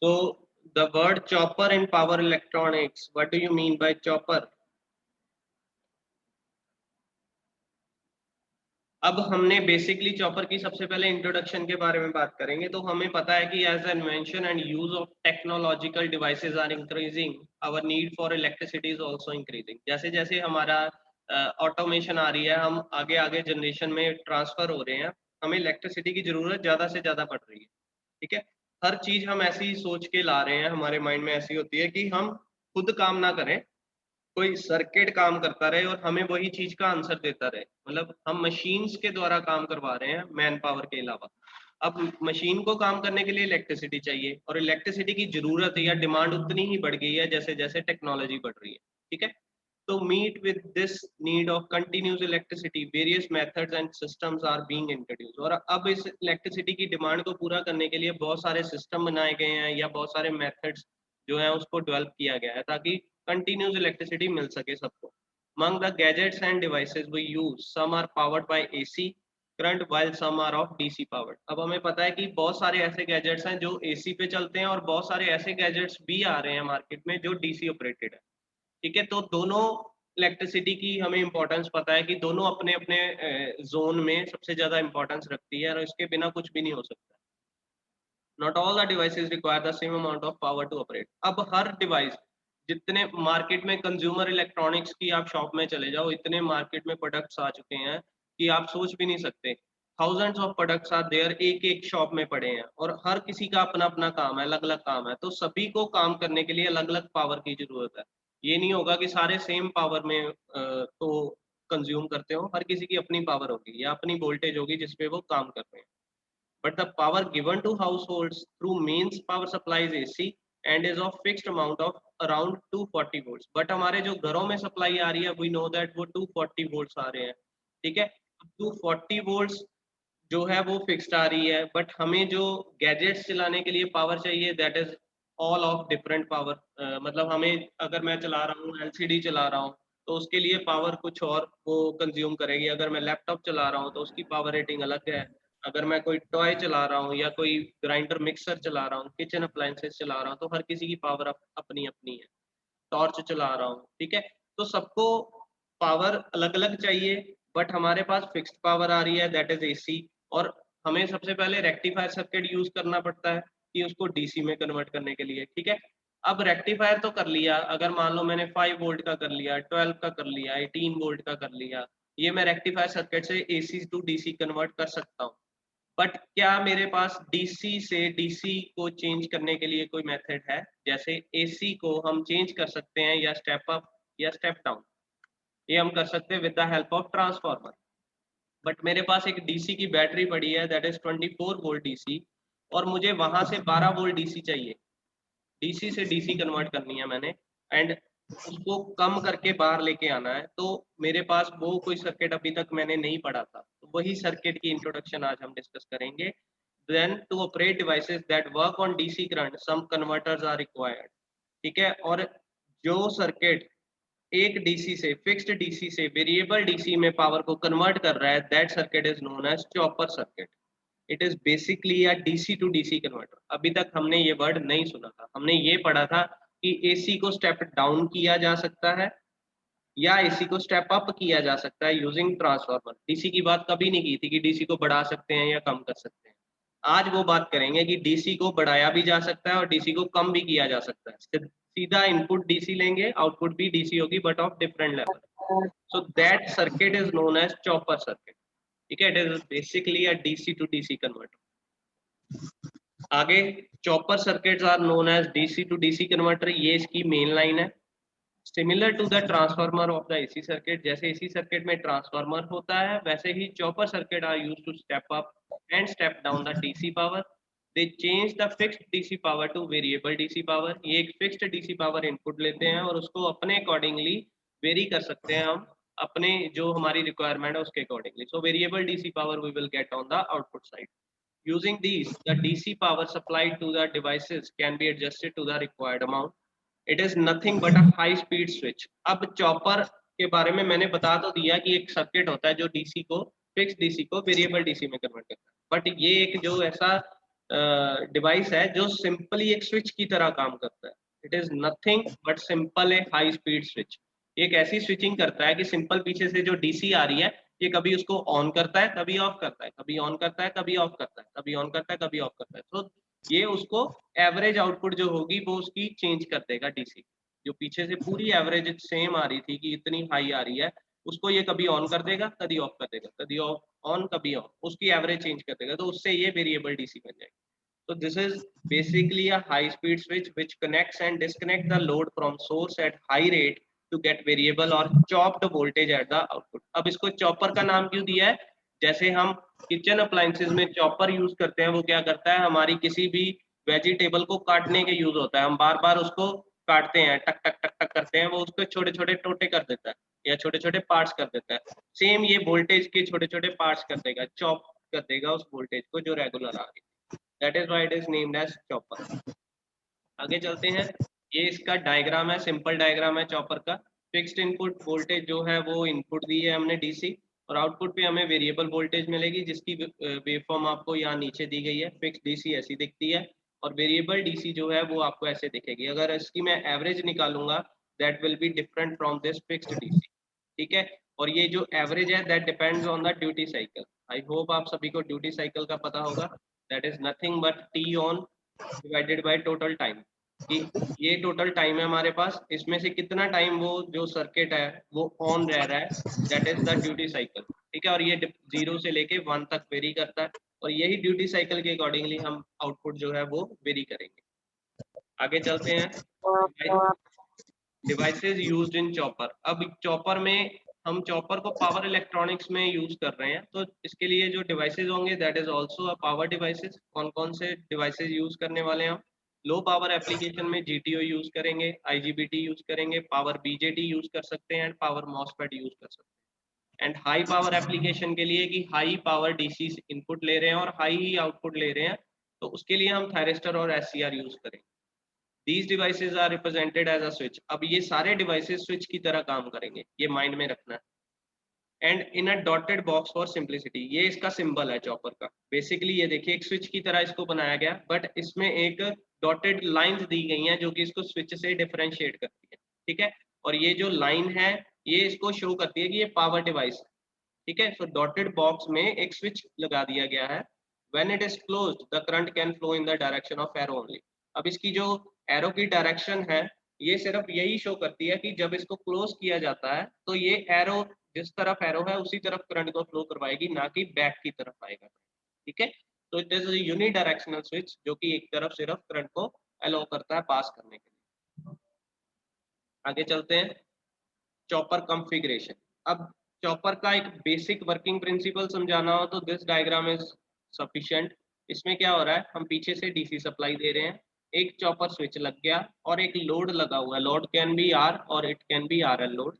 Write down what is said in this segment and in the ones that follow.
So the word chopper in power electronics, what do you mean by chopper? अब हमने basically chopper की सबसे पहले इंट्रोडक्शन के बारे में बात करेंगे। तो हमें पता है कि as invention and use of technological devices are increasing, our need for electricity is also increasing. जैसे जैसे हमारा ऑटोमेशन आ रही है, हम आगे आगे जनरेशन में ट्रांसफर हो रहे हैं, हमें इलेक्ट्रिसिटी की जरूरत ज्यादा से ज्यादा पड़ रही है। ठीक है, हर चीज हम ऐसी सोच के ला रहे हैं, हमारे माइंड में ऐसी होती है कि हम खुद काम ना करें, कोई सर्किट काम करता रहे और हमें वही चीज का आंसर देता रहे। मतलब हम मशीन्स के द्वारा काम करवा रहे हैं मैन पावर के अलावा। अब मशीन को काम करने के लिए इलेक्ट्रिसिटी चाहिए, और इलेक्ट्रिसिटी की जरूरत या डिमांड उतनी ही बढ़ गई है जैसे जैसे टेक्नोलॉजी बढ़ रही है। ठीक है, तो meet with this need of continuous electricity various methods and systems are being introduce. और अब इस इलेक्ट्रिसिटी की डिमांड को पूरा करने के लिए बहुत सारे सिस्टम बनाए गए हैं या बहुत सारे मेथड्स जो है उसको डेवलप किया गया है ताकि continuous electricity मिल सके सबको। Among the gadgets and devices we use, some are powered by AC current while some are of DC powered। अब हमें पता है कि बहुत सारे ऐसे गैजेट्स हैं जो AC पे चलते हैं और बहुत सारे ऐसे गैजेट्स भी आ रहे हैं मार्केट में जो DC ऑपरेटेड है। ठीक है, तो दोनों इलेक्ट्रिसिटी की हमें इंपॉर्टेंस पता है कि दोनों अपने अपने जोन में सबसे ज्यादा इंपॉर्टेंस रखती है, और इसके बिना कुछ भी नहीं हो सकता। Not all the devices require the same amount of power to operate. अब हर डिवाइस, जितने मार्केट में कंज्यूमर इलेक्ट्रॉनिक्स की आप शॉप में चले जाओ, इतने मार्केट में प्रोडक्ट्स आ चुके हैं कि आप सोच भी नहीं सकते। Thousands of products are there, एक एक शॉप में पड़े हैं, और हर किसी का अपना अपना काम है, अलग अलग काम है। तो सभी को काम करने के लिए अलग अलग पावर की जरूरत है। ये नहीं होगा कि सारे सेम पावर में तो कंज्यूम करते हो, हर किसी की अपनी पावर होगी या अपनी वोल्टेज होगी जिसपे वो काम कर रहे हैं। But the power given to households through mains power supply is AC and is of fixed amount of around 240 volts। But हमारे जो घरों में सप्लाई आ रही है, we know that वो 240 volts आ रहे हैं। ठीक है, 240 volts जो है वो फिक्स्ड आ रही है, बट हमें जो गैजेट्स चलाने के लिए पावर चाहिए that is all of different power. मतलब हमें, अगर मैं चला रहा हूँ एलसीडी चला रहा हूँ तो उसके लिए पावर कुछ और वो कंज्यूम करेगी। अगर मैं लैपटॉप चला रहा हूँ तो उसकी पावर रेटिंग अलग है। अगर मैं कोई टॉय चला रहा हूँ या कोई ग्राइंडर मिक्सर चला रहा हूँ, किचन अप्लायंसेस चला रहा हूँ, तो हर किसी की पावर अपनी अपनी है। टॉर्च चला रहा हूँ, ठीक है, तो सबको पावर अलग अलग चाहिए, बट हमारे पास फिक्स्ड पावर आ रही है दैट इज एसी। और हमें सबसे पहले रेक्टिफायर सर्किट यूज करना पड़ता है कि उसको डीसी में कन्वर्ट करने के लिए। ठीक है, अब रेक्टिफायर तो कर लिया, अगर मान लो मैंने 5 वोल्ट का कर लिया, 12 का कर लिया, 18 वोल्ट का कर लिया, ये मैं रेक्टिफायर सर्किट से एसी टू डीसी कन्वर्ट कर सकता हूँ। बट क्या मेरे पास डीसी से डीसी को चेंज करने के लिए कोई मेथड है? जैसे एसी को हम चेंज कर सकते हैं या स्टेप अप या स्टेप डाउन, ये हम कर सकते हैं with the help of transformer. But मेरे पास एक डीसी की बैटरी पड़ी है दैट इज 24 वोल्ट डीसी, और मुझे वहां से 12 वोल्ट डीसी चाहिए। डीसी से डीसी कन्वर्ट करनी है मैंने, एंड उसको कम करके बाहर लेके आना है। तो मेरे पास वो कोई सर्किट अभी तक मैंने नहीं पढ़ा था, तो वही सर्किट की इंट्रोडक्शन आज हम डिस्कस करेंगे। Then to operate devices that work on DC current some converters are required. ठीक है, और जो सर्किट एक डीसी से, फिक्स्ड डीसी से वेरिएबल डीसी में पावर को कन्वर्ट कर रहा है, that circuit is known as chopper circuit. It is basically a DC to DC converter. अभी तक हमने ये वर्ड नहीं सुना था, हमने ये पढ़ा था कि एसी को स्टेप डाउन किया जा सकता है या एसी को स्टेप अप किया जा सकता है यूजिंग ट्रांसफार्मर। डीसी की बात कभी नहीं की थी कि डीसी को बढ़ा सकते हैं या कम कर सकते हैं। आज वो बात करेंगे कि डीसी को बढ़ाया भी जा सकता है और डीसी को कम भी किया जा सकता है। सीधा इनपुट डीसी लेंगे, आउटपुट भी डीसी होगी but of different level. So that circuit is known as chopper circuit. ठीक है, it is basically a DC to DC converter. आगे, chopper circuits are known as DC to DC converter, ये इसकी main line है। Similar to the transformer of the AC circuit, जैसे AC circuit में transformer होता है वैसे ही chopper circuit are used to step up and step down the DC power. They change the fixed DC power two variable DC power. ये एक fixed DC power input लेते हैं और उसको अपने अकॉर्डिंगली वेरी कर सकते हैं हम, अपने जो हमारी रिक्वायरमेंट है उसके accordingly. So variable DC power we will get on the output side. Using these, the DC power supplied to the devices can be adjusted to the required amount. It is nothing but a high speed switch। अब chopper के बारे में मैंने बता तो दिया कि एक सर्किट होता है जो डीसी को, फिक्स डीसी को वेरिएबल डीसी में कन्वर्ट करता है, बट ये एक जो ऐसा डिवाइस है जो सिंपली एक स्विच की तरह काम करता है। It is nothing but simple A high speed switch. एक ऐसी स्विचिंग करता है कि सिंपल पीछे से जो डीसी आ रही है ये कभी उसको ऑन करता है, कभी ऑफ करता है, कभी ऑन करता है, कभी ऑफ करता है, कभी ऑन करता है, कभी ऑफ करता है। तो ये उसको एवरेज आउटपुट जो होगी वो उसकी चेंज कर देगा डीसी। जो पीछे से पूरी एवरेज सेम आ रही थी कि इतनी हाई आ रही है, उसको ये कभी ऑन कर देगा, कभी ऑफ कर देगा, कभी ऑफ ऑन कभी ऑफ, उसकी एवरेज चेंज कर देगा, तो उससे ये वेरिएबल डीसी बन जाएगी। So this is basically a high speed switch which connects and disconnects the load from source at high rate to get variable or chopped voltage at the output। अब इसको chopper का नाम क्यों दिया है? जैसे हम किचन अप्लायंसेज में चॉपर यूज करते हैं, वो क्या करता है, हमारी किसी भी वेजिटेबल को काटने के यूज होता है। हम बार बार उसको काटते हैं, टक टक टक टक करते हैं, वो उसको छोटे छोटे टोटे कर देता है या छोटे छोटे पार्ट्स कर देता है। सेम ये वोल्टेज के छोटे छोटे पार्ट्स कर देगा, चॉप कर देगा उस वोल्टेज को जो रेगुलर आ रही है। That is why it is named as chopper। आगे चलते हैं। ये इसका डायग्राम है, सिंपल डायग्राम है चॉपर का। फिक्स्ड इनपुट वोल्टेज जो है वो इनपुट दी है हमने डीसी, और आउटपुट पे हमें वेरिएबल वोल्टेज मिलेगी जिसकी वेवफॉर्म आपको यहाँ नीचे दी गई है। फिक्स्ड डीसी ऐसी दिखती है और वेरिएबल डीसी जो है वो आपको ऐसे दिखेगी। अगर इसकी मैं एवरेज निकालूंगा that will be different from this fixed DC. ठीक है, और ये जो एवरेज है that depends on the duty cycle. I hope आप सभी को ड्यूटी साइकिल का पता होगा। That is nothing but T on divided by total time, कि ये टोटल टाइम है हमारे पास, इसमें से कितना टाइम वो जो सर्किट है वो ऑन रह रहा है, that is the duty cycle. ठीक है, और ये 0 से लेके 1 तक वेरी करता है, और यही ड्यूटी साइकिल के अकॉर्डिंगली हम आउटपुट जो है वो वेरी करेंगे। आगे चलते हैं। Devices used in chopper. अब चॉपर में हम चॉपर को पावर इलेक्ट्रॉनिक्स में यूज कर रहे हैं, तो इसके लिए जो डिवाइसेस होंगे that is also a power devices. कौन कौन से डिवाइसेस यूज करने वाले हैं हम? लो पावर एप्लीकेशन में जीटीओ यूज करेंगे, आईजीबीटी यूज करेंगे, पावर बीजेटी यूज कर सकते हैं, पावर मॉसफेट यूज कर सकते हैं। एंड हाई पावर एप्लीकेशन के लिए कि हाई पावर डीसी इनपुट ले रहे हैं और हाई ही आउटपुट ले रहे हैं, तो उसके लिए हम थायरिस्टर और एससीआर यूज करेंगे। These devices are represented as a switch। अब ये सारे devices switch की तरह काम करेंगे, ये माइंड में रखना है। And in a dotted box for simplicity, ये इसका सिंबल है चॉपर का। बेसिकली ये देखिए एक स्विच की तरह इसको बनाया गया, बट इसमें एक डॉटेड लाइंस दी गई हैं जो कि इसको स्विच से डिफरेंशिएट करती है। ठीक है, और ये जो लाइन है ये इसको शो करती है कि ये पावर डिवाइस है। ठीक है, सो डॉटेड बॉक्स में एक स्विच लगा दिया गया है। When it is closed the current can flow in the direction of arrow only. अब इसकी जो एरो की डायरेक्शन है ये सिर्फ यही शो करती है कि जब इसको क्लोज किया जाता है तो ये एरो जिस तरफ एरो है उसी तरफ करंट को फ्लो करवाएगी, ना कि बैक की तरफ आएगा। ठीक है, तो it is unidirectional switch जो कि एक तरफ सिर्फ करंट को अलाउ करता है पास करने के लिए। आगे चलते हैं। Chopper configuration. अब चॉपर का एक बेसिक वर्किंग प्रिंसिपल समझाना हो तो दिस डायग्राम इज सफिशिएंट। इसमें क्या हो रहा है, हम पीछे से डीसी सप्लाई दे रहे हैं, एक चॉपर स्विच लग गया और एक लोड लगा हुआ है। लोड कैन बी आर और it can be R L load.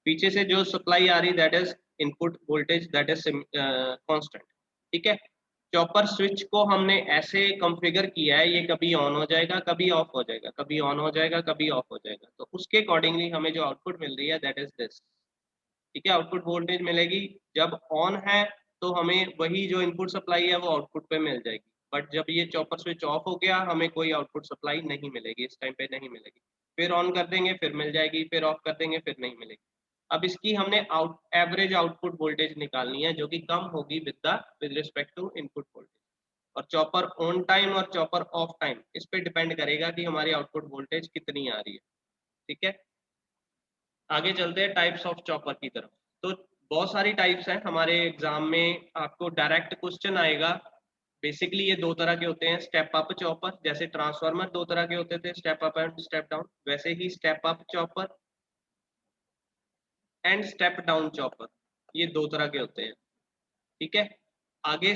पीछे से जो सप्लाई आ रही that is input voltage that is constant. ठीक है, चॉपर स्विच को हमने ऐसे कॉन्फ़िगर किया है, ये कभी ऑन हो जाएगा, कभी ऑफ हो जाएगा, कभी ऑन हो जाएगा, कभी ऑफ हो जाएगा। तो उसके अकॉर्डिंगली हमें जो आउटपुट मिल रही है दैट इज दिस। ठीक है, आउटपुट वोल्टेज मिलेगी। जब ऑन है तो हमें वही जो इनपुट सप्लाई है वो आउटपुट पे मिल जाएगी, बट जब ये चॉपर स्विच ऑफ हो गया हमें कोई आउटपुट सप्लाई नहीं मिलेगी, इस टाइम पे नहीं मिलेगी। फिर ऑन कर देंगे फिर मिल जाएगी, फिर ऑफ कर देंगे फिर नहीं मिलेगी। अब इसकी हमने एवरेज आउटपुट वोल्टेज निकालनी है जो कि कम होगी with respect to input voltage. और चॉपर ऑन टाइम और चॉपर ऑफ टाइम इस पे डिपेंड करेगा कि हमारी आउटपुट वोल्टेज कितनी आ रही है। ठीक है, आगे चलते हैं टाइप्स ऑफ चॉपर की तरफ। तो बहुत सारी टाइप्स हैं, हमारे एग्जाम में आपको डायरेक्ट क्वेश्चन आएगा। बेसिकली ये दो तरह के होते हैं, स्टेप अप चॉपर, जैसे ट्रांसफार्मर दो तरह के होते थे, step up and step down, वैसे ही step up chopper and step down chopper ये दो तरह के होते हैं। ठीक है, आगे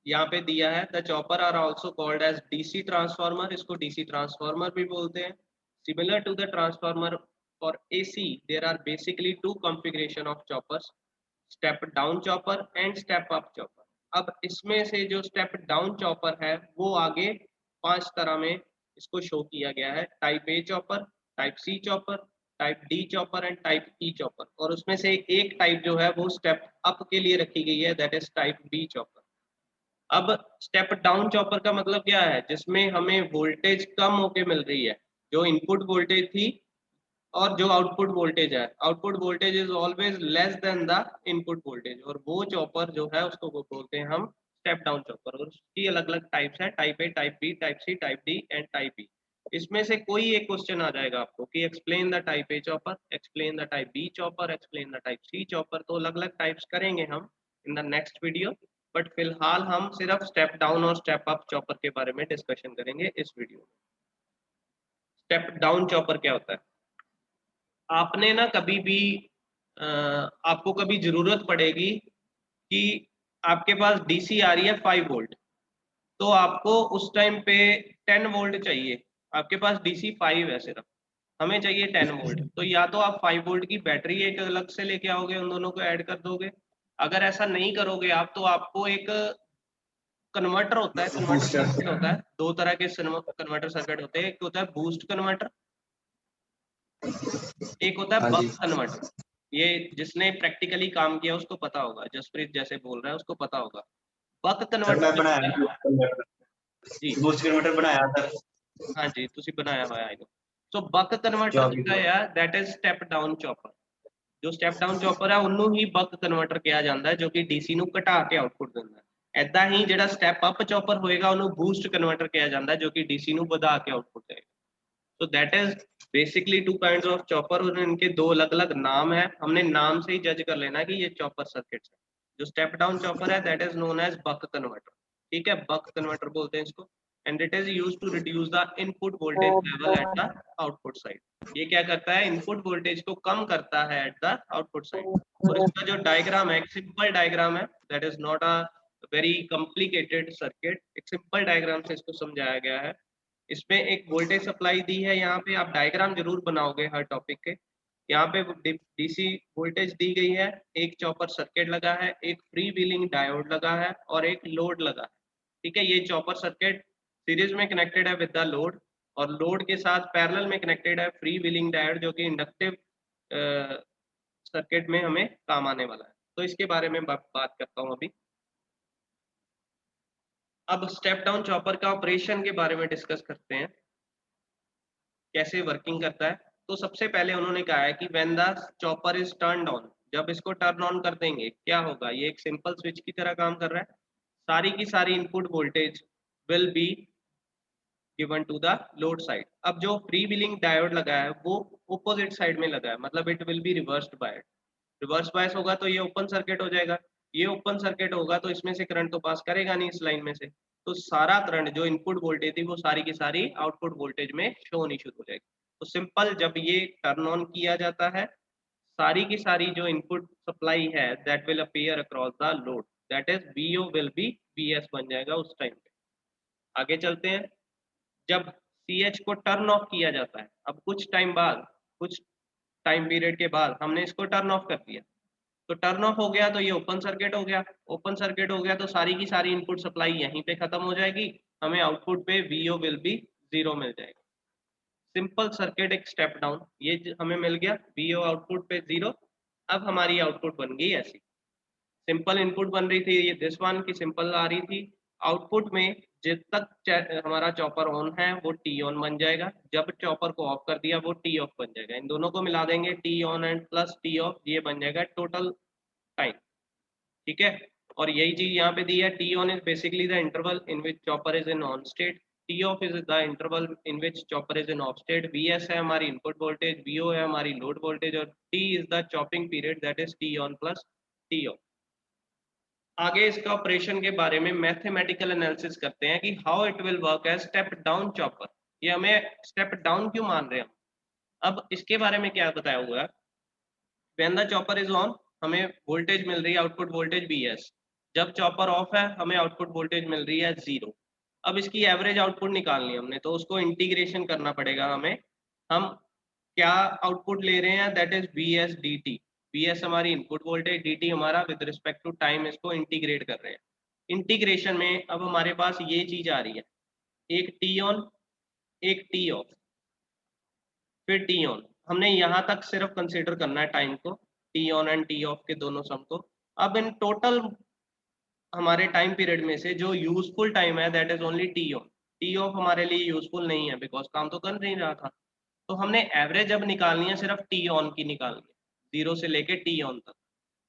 यहाँ पे दिया है the chopper are also called as DC transformer, इसको डीसी ट्रांसफार्मर भी बोलते हैं। Similar to the transformer for AC there are basically two configuration of choppers, step down chopper and step up chopper. अब इसमें से जो स्टेप डाउन चॉपर है वो आगे 5 तरह में इसको शो किया गया है। Type A chopper, type C chopper, type D chopper and type E chopper. और उसमें से एक टाइप जो है वो स्टेप अप के लिए रखी गई है that is type B chopper. अब स्टेप डाउन चॉपर का मतलब क्या है, जिसमें हमें वोल्टेज कम होके मिल रही है, जो इनपुट वोल्टेज थी और जो आउटपुट वोल्टेज है, output voltage is always less than the input voltage, और वो चॉपर जो है उसको वो बोलते हैं हम स्टेप डाउन चॉपर। और उसकी अलग अलग टाइप्स है, type A, type B, type C, type D and type E. इसमें से कोई एक क्वेश्चन आ जाएगा आपको कि explain the type A chopper, explain the type B chopper, explain the type C chopper. तो अलग अलग टाइप्स करेंगे हम in the next video, but फिलहाल हम सिर्फ स्टेप डाउन और स्टेप अप चॉपर के बारे में डिस्कशन करेंगे इस वीडियो में। स्टेप डाउन चॉपर क्या होता है? आपने ना कभी भी आपको कभी जरूरत पड़ेगी कि आपके पास डीसी आ रही है 5 वोल्ट, तो आपको उस टाइम पे 10 वोल्ट चाहिए। आपके पास डीसी 5 है सिर्फ, हमें चाहिए 10 वोल्ट। तो या तो आप 5 वोल्ट की बैटरी एक अलग से लेके आओगे, उन दोनों को ऐड कर दोगे। अगर ऐसा नहीं करोगे आप, तो आपको एक कन्वर्टर होता है, कन्वर्टर सर्किट होता है, दो तरह के कन्वर्टर सर्किट होते हैं। एक होता है बूस्ट कन्वर्टर, एक होता है हाँ बक जी। कन्वर्टर। ये जिसने प्रैक्टिकली काम किया उसको पता होगा, जसप्रीत जैसे बोल रहा है उसको पता होगा। बक सर कन्वर्टर मैं क्या बनाया होता है? जी बूस्ट कन्वर्टर बनाया सर। हाँ जी, तुसी बनाया हुआ है। सो बक कन्वर्टर जॉब ਜਿਹੜਾ ਹੈ that is step down chopper। जो स्टेप डाउन चॉपर है ਉਹਨੂੰ ਹੀ ਬਕ ਕਨਵਰਟਰ ਕਿਹਾ ਜਾਂਦਾ ਹੈ, ਜੋ ਕਿ ਡੀਸੀ ਨੂੰ ਘਟਾ ਕੇ ਆਉਟਪੁੱਟ ਦਿੰਦਾ ਹੈ। ਐਦਾਂ ਹੀ ਜਿਹੜਾ ਸਟੈਪ ਅਪ ਚੌਪਰ ਹੋਏਗਾ ਉਹਨੂੰ ਬੂਸਟ ਕਨਵਰਟਰ ਕਿਹਾ ਜਾਂਦਾ ਹੈ, ਜੋ ਕਿ ਡੀਸੀ ਨੂੰ ਵਧਾ ਕੇ आउटपुट देगा। तो that is basically 2 kinds of chopper, और इनके 2 अलग अलग नाम है। हमने नाम से ही जज कर लेना कि ये चॉपर सर्किट्स है। जो स्टेप डाउन चॉपर है that is known as buck converter. ठीक है, बक कन्वर्टर बोलते हैं इसको। And it is use to reduce the input voltage level at the output side. ये क्या करता है, इनपुट वोल्टेज को कम करता है एट द आउटपुट साइड। और इसका जो डायग्राम है एक सिंपल डायग्राम है, that is not a very complicated circuit. एक सिंपल डायग्राम से इसको समझाया गया है। इसमें एक वोल्टेज सप्लाई दी है, यहाँ पे आप डायग्राम जरूर बनाओगे हर टॉपिक के। यहाँ पे डीसी वोल्टेज दी गई है, एक चॉपर सर्किट लगा है, एक फ्री व्हीलिंग डायोड लगा है और एक लोड लगा है। ठीक है, ये चॉपर सर्किट सीरीज में कनेक्टेड है विद द लोड, और लोड के साथ पैरेलल में कनेक्टेड है फ्री व्हीलिंग डायोड, जो कि इंडक्टिव सर्किट में हमें काम आने वाला है। तो इसके बारे में बात करता हूँ अभी। अब स्टेप डाउन चॉपर का ऑपरेशन के बारे में डिस्कस करते हैं, कैसे वर्किंग करता है। तो सबसे पहले उन्होंने कहा है कि when the chopper is turned on, जब इसको टर्न ऑन कर देंगे क्या होगा, ये एक सिंपल स्विच की तरह काम कर रहा है। सारी की सारी input voltage will be given to the load side. अब जो फ्री व्हीलिंग डायोड लगा है वो ऑपोजिट साइड में लगा है, मतलब it will be reversed biased. Reverse bias होगा तो ये ओपन सर्किट हो जाएगा, ये ओपन सर्किट होगा तो इसमें से करंट तो पास करेगा नहीं इस लाइन में से। तो सारा करंट जो इनपुट वोल्टेज थी वो सारी की सारी आउटपुट वोल्टेज में शो होनी शुरू हो जाएगी। तो सिंपल, जब ये टर्न ऑन किया जाता है, सारी की सारी जो इनपुट सप्लाई है that will appear across the load, that is VO will be VS बन जाएगा उस टाइम पे। आगे चलते हैं। जब सी एच को टर्न ऑफ किया जाता है, अब कुछ टाइम बाद, कुछ टाइम पीरियड के बाद हमने इसको टर्न ऑफ कर दिया, तो टर्न ऑफ हो गया तो ये ओपन सर्किट हो गया। ओपन सर्किट हो गया तो सारी की सारी इनपुट सप्लाई यहीं पे खत्म हो जाएगी, हमें आउटपुट पे वीओ विल बी 0 मिल जाएगा। सिंपल सर्किट, एक स्टेप डाउन, ये हमें मिल गया वीओ आउटपुट पे 0। अब हमारी आउटपुट बन गई ऐसी, सिंपल इनपुट बन रही थी ये दिस वन की सिंपल आ रही थी। आउटपुट में जब तक हमारा चॉपर ऑन है वो टी ऑन बन जाएगा, जब चॉपर को ऑफ कर दिया वो टी ऑफ बन जाएगा। इन दोनों को मिला देंगे, T on and plus T off, ये बन जाएगा टोटल टाइम। ठीक है, और यही चीज यहाँ पे दी है, T on is basically the interval in which chopper is in on state, T of is the interval in which chopper is in of state, V S है हमारी इनपुट वोल्टेज, वी ओ है हमारी load voltage, और T is the chopping period, that is T on plus T of. आगे इसका operation के बारे में मैथमेटिकल एनालिसिस करते हैं कि how it will work as step down chopper. ये हमें स्टेप डाउन क्यों मान रहे हैं हम। अब इसके बारे में क्या बताया हुआ है, when the chopper is on हमें वोल्टेज मिल रही है आउटपुट वोल्टेज Vs, जब चॉपर ऑफ है हमें आउटपुट वोल्टेज मिल रही है 0। अब इसकी एवरेज आउटपुट निकालनी है हमने, तो उसको इंटीग्रेशन करना पड़ेगा हमें। हम क्या आउटपुट ले रहे हैं, that is Vs dt। Vs हमारी इनपुट वोल्टेज, dt हमारा विद रिस्पेक्ट टू टाइम, इसको इंटीग्रेट कर रहे हैं। इंटीग्रेशन में अब हमारे पास ये चीज आ रही है, एक टी ऑन एक टी ऑफ फिर टी ऑन। हमने यहाँ तक सिर्फ कंसीडर करना है टाइम को, T on and T of के दोनों सम को। अब इन टोटल हमारे टाइम पीरियड में से जो यूजफुल टाइम है that is only T on. T of हमारे लिए यूजफुल नहीं है बिकॉज काम तो कर नहीं रहा था। तो हमने एवरेज अब निकालनी है, सिर्फ टी ऑन की निकालनी है, जीरो से लेके टी ऑन तक।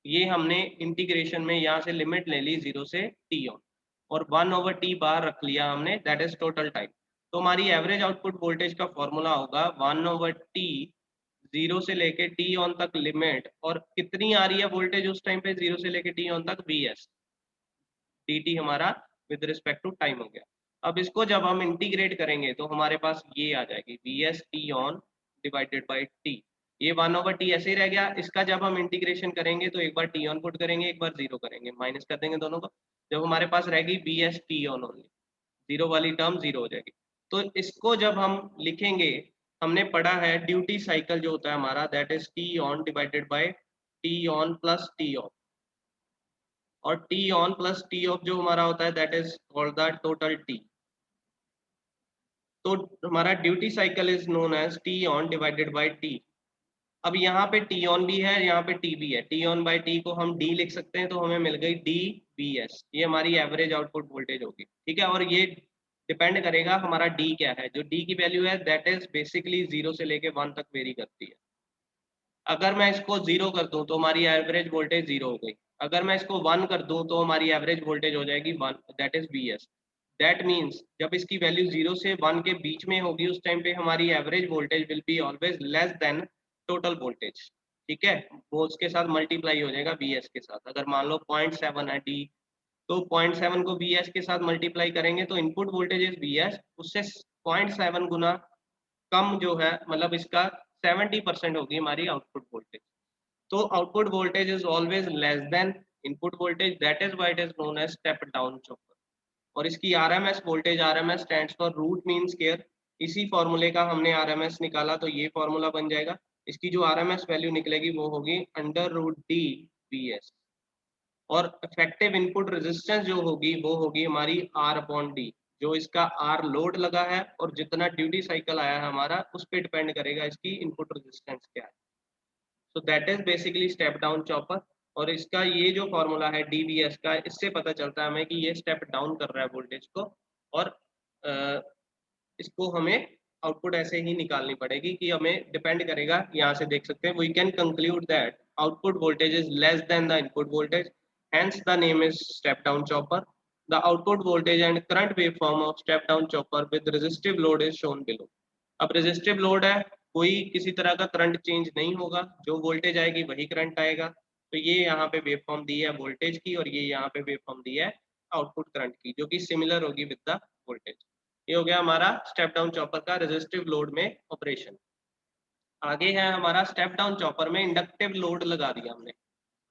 ये हमने इंटीग्रेशन में यहाँ से लिमिट ले ली जीरो से टी ऑन, और 1/t बाहर रख लिया हमने, दैट इज टोटल टाइम। तो हमारी एवरेज आउटपुट वोल्टेज का फॉर्मूला होगा 1/t, जीरो से लेके टी ऑन तक लिमिट, और कितनी आ रही है वोल्टेज उस टाइम पे जीरो से लेके टी ऑन तक, वीएस। dt हमारा विद रिस्पेक्ट टू टाइम हो गया। अब इसको जब हम इंटीग्रेट करेंगे तो हमारे पास ये आ जाएगी VS T on divided by T. ये 1/t ऐसे ही रह गया। इसका जब हम इंटीग्रेशन करेंगे तो एक बार टी ऑन पुट करेंगे, एक बार जीरो करेंगे, माइनस कर देंगे दोनों को। जब हमारे पास रहेगी VS T on only, zero वाली टर्म जीरो हो जाएगी। तो इसको जब हम लिखेंगे, हमने पढ़ा है ड्यूटी साइकिल जो होता है हमारा, that is T on divided by T on plus T off, और T on plus T off जो हमारा होता है that is called the total T. तो हमारा duty cycle is known as T on divided by T. अब यहाँ पे टी ऑन भी है, यहाँ पे टी भी है, टी ऑन बाय टी को हम डी लिख सकते हैं, तो हमें मिल गई डी वी एस। ये हमारी एवरेज आउटपुट वोल्टेज होगी, ठीक है। और ये डिपेंड करेगा हमारा डी क्या है। जो डी की वैल्यू है दैट इज बेसिकली जीरो से लेके 1 तक वेरी करती है। अगर मैं इसको जीरो कर दूं तो हमारी एवरेज वोल्टेज जीरो हो गई। अगर मैं इसको 1 कर दूं तो हमारी एवरेज वोल्टेज हो जाएगी 1, that is V S. That means जब इसकी वैल्यू 0 से 1 के बीच में होगी उस टाइम पे हमारी average voltage will be always less then total voltage, ठीक है। वो उसके साथ मल्टीप्लाई हो जाएगा वी एस के साथ। अगर मान लो 0.7 है डी, तो 0.7 को वी एस के साथ मल्टीप्लाई करेंगे तो input voltage is V S, उससे 0.7 गुना कम जो है, मतलब इसका 70% होगी हमारी आउटपुट वोल्टेज। तो output voltage is always less than input voltage, that is why it is known as step down chopper. और इसकी RMS voltage, RMS stands for root mean square. इसी फॉर्मूले का हमने आरएमएस निकाला तो ये फॉर्मूला बन जाएगा। इसकी जो आरएमएस वैल्यू निकलेगी वो होगी under root D V S. और इफेक्टिव इनपुट रेजिस्टेंस जो होगी वो होगी हमारी आर अपॉन डी, जो इसका आर लोड लगा है और जितना ड्यूटी साइकिल आया है हमारा उस पर डिपेंड करेगा इसकी इनपुट रेजिस्टेंस क्या है। So that is basically step down chopper. और इसका ये जो फॉर्मूला है डीवीएस का, इससे पता चलता है हमें कि ये स्टेप डाउन कर रहा है वोल्टेज को। और इसको हमें आउटपुट ऐसे ही निकालनी पड़ेगी कि हमें डिपेंड करेगा, यहाँ से देख सकते हैं we can conclude that output voltage is less than the input voltage, hence the name is step down chopper. The output voltage and current waveform of step down chopper with resistive load is shown below. अब resistive load है, कोई किसी तरह का current change नहीं होगा, जो voltage आएगी वही करंट आएगा। तो ये यहाँ पे वेवफॉर्म दी है वोल्टेज की, और ये यहाँ पे वेवफॉर्म दी है आउटपुट करंट की, जो कि सिमिलर होगी विद द वोल्टेज। ये हो गया हमारा स्टेप डाउन चॉपर का रेजिस्टिव लोड में ऑपरेशन। आगे है हमारा स्टेप डाउन चॉपर में इंडक्टिव लोड लगा दिया हमने।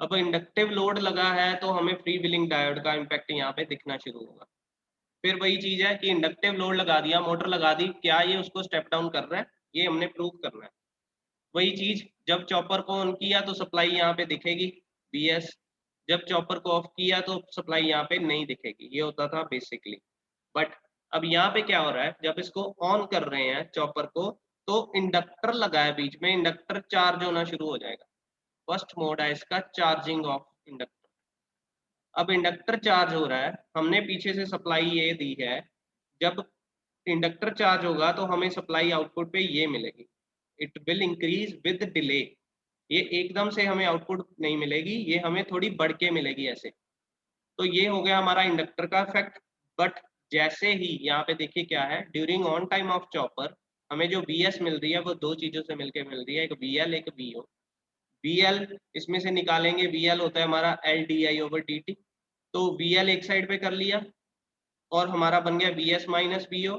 अब इंडक्टिव लोड लगा है तो हमें फ्री व्हीलिंग डायोड का इम्पैक्ट यहाँ पे दिखना शुरू होगा। फिर वही चीज है कि इंडक्टिव लोड लगा दिया, मोटर लगा दी, क्या ये उसको स्टेप डाउन कर रहा है, ये हमने प्रूव करना है। वही चीज, जब चॉपर को ऑन किया तो सप्लाई यहाँ पे दिखेगी Vs, जब चॉपर को ऑफ किया तो सप्लाई यहाँ पे नहीं दिखेगी। ये होता था बेसिकली। बट अब यहाँ पे क्या हो रहा है, जब इसको ऑन कर रहे हैं चॉपर को, तो इंडक्टर लगा है बीच में, इंडक्टर चार्ज होना शुरू हो जाएगा। फर्स्ट मोड है इसका चार्जिंग ऑफ इंडक्टर। अब इंडक्टर चार्ज हो रहा है, हमने पीछे से सप्लाई ये दी है। जब इंडक्टर चार्ज होगा तो हमें सप्लाई आउटपुट पे ये मिलेगी, it will increase with delay. ये एकदम से हमें आउटपुट नहीं मिलेगी, ये हमें थोड़ी बढ़ के मिलेगी ऐसे। तो ये हो गया हमारा इंडक्टर का इफेक्ट। बट जैसे ही यहाँ पे देखिए क्या है, during on time of chopper हमें जो वी एस मिल रही है वो दो चीजों से मिलके मिल रही है, एक वी एल एक वी ओ। वी एल इसमें से निकालेंगे, वी एल होता है हमारा L D I over D T. तो वी एल एक साइड पे कर लिया और हमारा बन गया V S minus V O,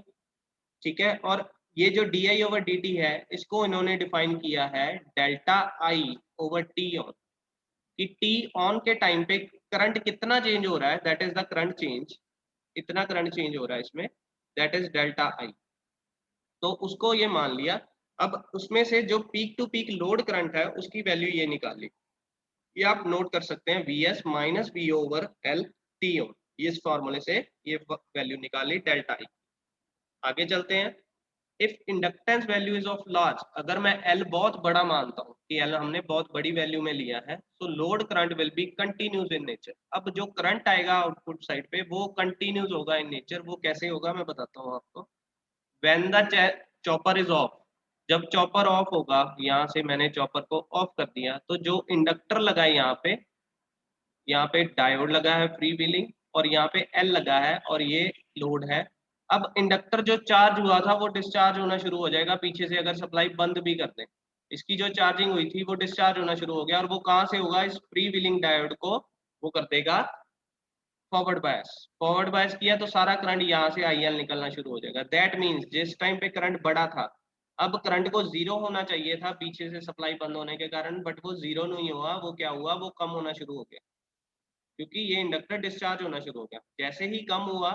ठीक है। और ये जो D I over D T है इसको इन्होंने डिफाइन किया है delta I over T on, कि टी ऑन के टाइम पे करंट कितना चेंज हो रहा है, that is the current change. इतना करंट चेंज हो रहा है इसमें, दैट इज डेल्टा आई। तो उसको ये मान लिया। अब उसमें से जो peak to peak load current है उसकी वैल्यू ये निकाल ली। ये आप नोट कर सकते हैं, V S minus V over L T O, इस फॉर्मूले से ये वैल्यू निकाली डेल्टा आई। आगे चलते हैं। If inductance value is of large, अगर मैं L बहुत बड़ा मानता हूँ कि L हमने बहुत बड़ी वैल्यू में लिया है, तो load current will be continuous in nature. अब जो करंट आएगा आउटपुट साइड पे वो कंटिन्यूस होगा इन नेचर। वो कैसे होगा मैं बताता हूँ आपको। When the chopper is of, जब चॉपर ऑफ होगा, यहाँ से मैंने चॉपर को ऑफ कर दिया, तो जो इंडक्टर लगा है यहाँ पे डायोड लगा है फ्री व्हीलिंग, और यहाँ पे एल लगा है, और ये लोड है। अब इंडक्टर जो चार्ज हुआ था वो डिस्चार्ज होना शुरू हो जाएगा पीछे से, अगर सप्लाई बंद भी कर दें। इसकी जो चार्जिंग हुई थी वो डिस्चार्ज होना शुरू हो गया, और वो कहाँ से होगा, इस फ्री व्हीलिंग डायोड को वो कर देगा फॉरवर्ड बायस। फॉरवर्ड बायस किया तो सारा करंट यहाँ से आईएल निकलना शुरू हो जाएगा। दैट मीन्स जिस टाइम पे करंट बड़ा था, अब करंट को जीरो होना चाहिए था पीछे से सप्लाई बंद होने के कारण, बट वो जीरो नहीं हुआ। वो क्या हुआ, वो कम होना शुरू हो गया, क्योंकि ये इंडक्टर डिस्चार्ज होना शुरू हो गया। जैसे ही कम हुआ,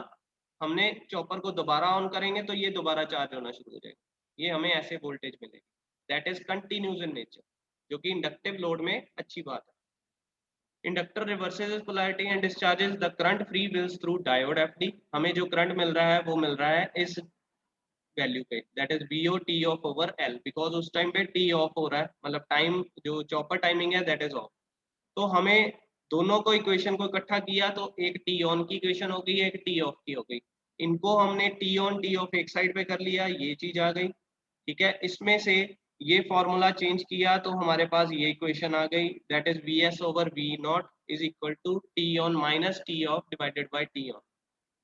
हमने चॉपर को दोबारा ऑन करेंगे तो ये दोबारा चार्ज होना शुरू हो जाएगा। ये हमें ऐसे वोल्टेज मिलेगी, that is continuous in nature, जो कि इंडक्टिव लोड में अच्छी बात है। Inductor reverses is polarity and discharges the current free wheels through diode FD. हमें जो करंट मिल रहा है वो मिल रहा है इस वैल्यू पे, that is VO T off over L, because उस टाइम पे टी ऑफ हो रहा है, मतलब टाइम जो चॉपर टाइमिंग है दैट इज ऑफ। तो हमें दोनों को इक्वेशन को इकट्ठा किया तो एक टी ऑन की इक्वेशन हो गई, एक टी ऑफ की हो गई। इनको हमने टी ऑन टी ऑफ एक साइड पे कर लिया, ये चीज आ गई। ठीक है, इसमें से ये फॉर्मूला चेंज किया तो हमारे पास ये इक्वेशन आ गई, that is V S over V not is equal to T on minus T off divided by T on.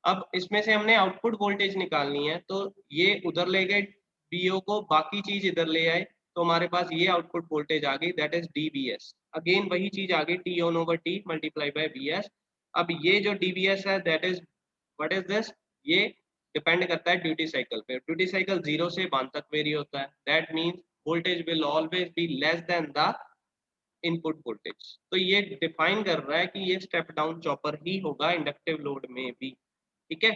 अब इसमें से हमने आउटपुट वोल्टेज निकालनी है, तो ये उधर ले गए बीओ को, बाकी चीज इधर ले आए, तो हमारे पास ये आउटपुट वोल्टेज आ गई, दैट इज डीबीएस। अगेन वही चीज आ गई, T on over T multiply by BS. अब ये जो डीबीएस है that is what is this, ये डिपेंड करता है ड्यूटी साइकिल पे। ड्यूटी साइकिल 0 से 1 तक वेरी होता है, that means voltage will always be less than the input voltage. तो ये डिफाइन कर रहा है कि ये स्टेप डाउन चॉपर ही होगा इंडक्टिव लोड में भी। ठीक है,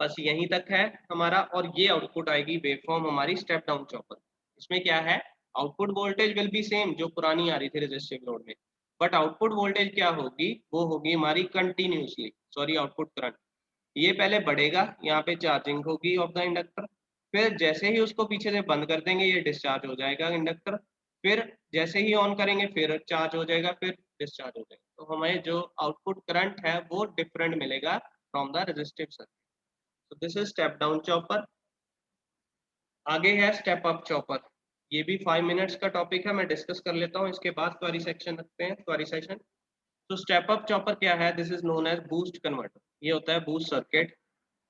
बस यहीं तक है हमारा। और ये आउटपुट आएगी वेवफॉर्म हमारी स्टेप डाउन चॉपर। इसमें क्या है, output voltage will B same जो पुरानी आ रही थी रेजिस्टिव लोड में, बट आउटपुट वोल्टेज क्या होगी, वो होगी हमारी कंटिन्यूसली, सॉरी आउटपुट करंट। ये पहले बढ़ेगा, यहाँ पे चार्जिंग होगी ऑफ द इंडक्टर, फिर जैसे ही उसको पीछे से बंद कर देंगे ये डिस्चार्ज हो जाएगा इंडक्टर, फिर जैसे ही ऑन करेंगे फिर चार्ज हो जाएगा, फिर डिस्चार्ज हो जाएगा। तो हमें जो आउटपुट करंट है वो डिफरेंट मिलेगा फ्रॉम द रेजिस्टिव सर्किट। तो this is step down chopper. आगे है स्टेप अप चॉपर। ये भी 5 मिनट्स का टॉपिक है, मैं डिस्कस कर लेता हूँ, इसके बाद क्वेरी सेक्शन रखते हैं, क्वेरी सेशन। तो स्टेप अप चॉपर क्या है, this is known as boost converter. ये होता है बूस्ट सर्किट।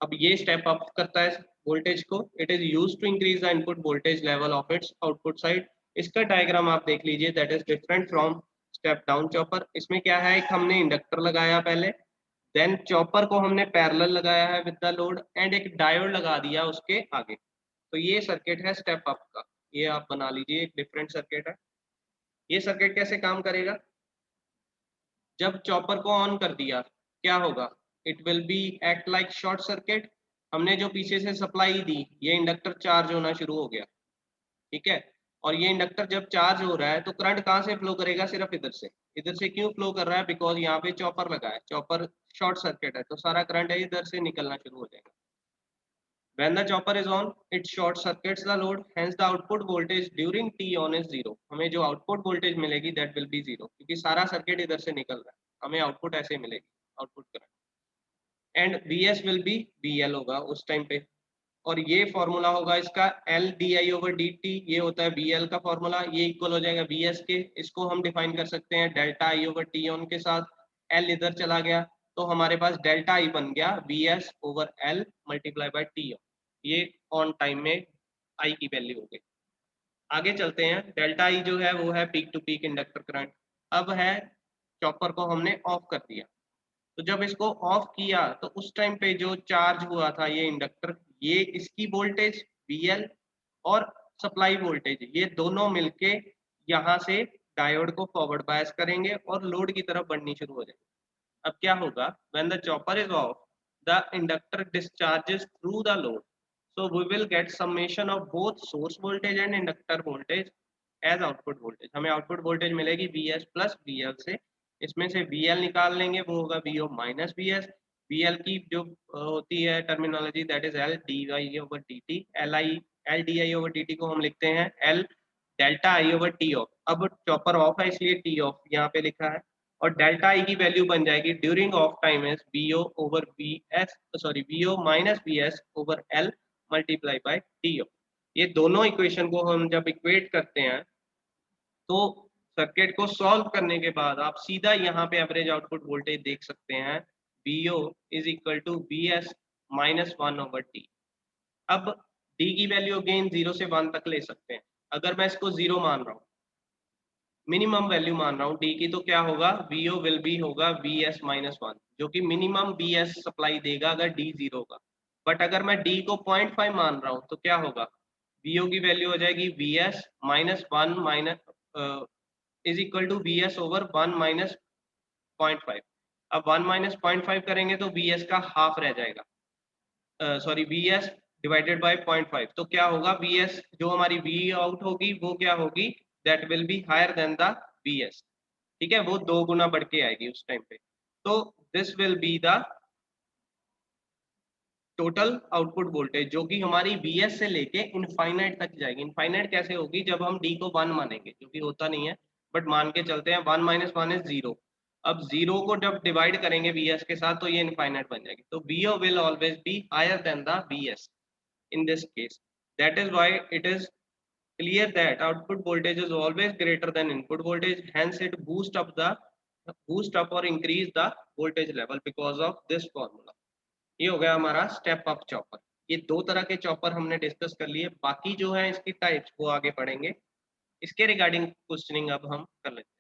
अब ये स्टेप अप करता है वोल्टेज को, it is used to increase the input voltage level of its output side. इसका डायग्राम आप देख लीजिए, that is different from step down chopper. इसमें क्या है, एक हमने इंडक्टर लगाया पहले, देन चॉपर को हमने पैरेलल लगाया है विद द लोड, एंड एक डायोड लगा दिया उसके आगे। तो ये सर्किट है स्टेप अप का, ये आप बना लीजिए, एक डिफरेंट सर्किट है। ये सर्किट कैसे काम करेगा, जब चॉपर को ऑन कर दिया क्या होगा, it will be act like short circuit. हमने जो पीछे से सप्लाई दी, ये इंडक्टर चार्ज होना शुरू हो गया। ठीक है, और ये इंडक्टर जब चार्ज हो रहा है तो करंट कहाँ से फ्लो करेगा, सिर्फ इधर से। इधर से क्यों फ्लो कर रहा है, बिकॉज यहाँ पे चॉपर लगा है, चॉपर शॉर्ट सर्किट है, तो सारा करंट है इधर से निकलना शुरू हो जाएगा। When the chopper is on, it short circuits the load, hence the output voltage during T on is zero. हमें जो output voltage मिलेगी that will be zero, क्योंकि सारा सर्किट इधर से निकल रहा है, हमें आउटपुट ऐसे मिलेगी, output current. And Vs will be VL होगा उस टाइम पे, और ये फॉर्मूला होगा इसका L di over dt, ये होता है VL का फॉर्मूला, ये इक्वल हो जाएगा Vs के। इसको हम डिफाइन कर सकते हैं delta I over T on के साथ, L इधर चला गया तो हमारे पास डेल्टा I बन गया Vs over L multiply by T on। ये ऑन टाइम में I की वैल्यू हो गई। आगे चलते हैं, डेल्टा I जो है वो है peak to peak inductor current. अब है चॉपर को हमने ऑफ कर दिया, तो जब इसको ऑफ किया तो उस टाइम पे जो चार्ज हुआ था ये इंडक्टर, ये इसकी वोल्टेज VL और सप्लाई वोल्टेज ये दोनों मिलके यहाँ से डायोड को फॉरवर्ड बायस करेंगे और लोड की तरफ बढ़नी शुरू हो जाएगी। अब क्या होगा, when the chopper is of, the inductor discharges through the load, so we will get summation of both source voltage and inductor voltage as output voltage। हमें आउटपुट वोल्टेज मिलेगी Vs प्लस VL से, इसमें से VL निकाल लेंगे, वो होगा VO minus VS। VL की जो होती है terminology that is L dy/dt, L di/dt को हम लिखते हैं L delta I over T of. अब चॉपर ऑफ है इसलिए टी ऑफ यहाँ पे लिखा है, और डेल्टा आई की वैल्यू बन जाएगी during off time is VO over V S, sorry VO minus V S over L multiply by T off. ये दोनों इक्वेशन को हम जब इक्वेट करते हैं तो सर्किट को सॉल्व करने के बाद आप सीधा यहाँ पे एवरेज आउटपुट वोल्टेज देख सकते हैं, VO is equal to V S minus one over T. अब डी की वैल्यू अगेन 0 से 1 तक ले सकते हैं। अगर मैं इसको 0 मान रहा हूँ, मिनिमम वैल्यू मान रहा हूँ डी की, तो क्या होगा, वीओ विल बी होगा वी एस माइनस वन, जो कि मिनिमम वी एस सप्लाई देगा अगर डी 0 होगा। बट अगर मैं डी को 0.5 मान रहा हूँ तो क्या होगा, वीओ की वैल्यू हो जाएगी V S minus one minus is equal to V S over one minus 0.5। अब 1 माइनस 0.5 करेंगे तो वी एस का हाफ रह जाएगा, sorry V S divided by 0.5, तो क्या होगा, वी एस जो हमारी वी आउट होगी वो क्या होगी, that will be higher than the V S. ठीक है, वो 2 गुना बढ़ के आएगी उस टाइम पे। तो this will be the total output voltage जो कि हमारी वी एस से लेके इनफाइनाइट तक जाएगी। इनफाइनाइट कैसे होगी, जब हम डी को 1 मानेंगे, जो कि होता नहीं है बट मान के चलते हैं, 1 माइनस वन इज 0। अब 0 को जब डिवाइड करेंगे वी एस के साथ तो ये इनफाइनाइट बन जाएगी। तो VO will always be higher than the V S in this case. That is why it is clear that output voltage is always greater than input voltage. Hence, it boost up or increase the voltage level because of this formula. ये हो गया हमारा step up chopper. ये दो तरह के chopper हमने discuss कर लिए, बाकी जो है इसकी टाइप्स वो आगे पढ़ेंगे। इसके रिगार्डिंग क्वेश्चनिंग अब हम कर लेते हैं।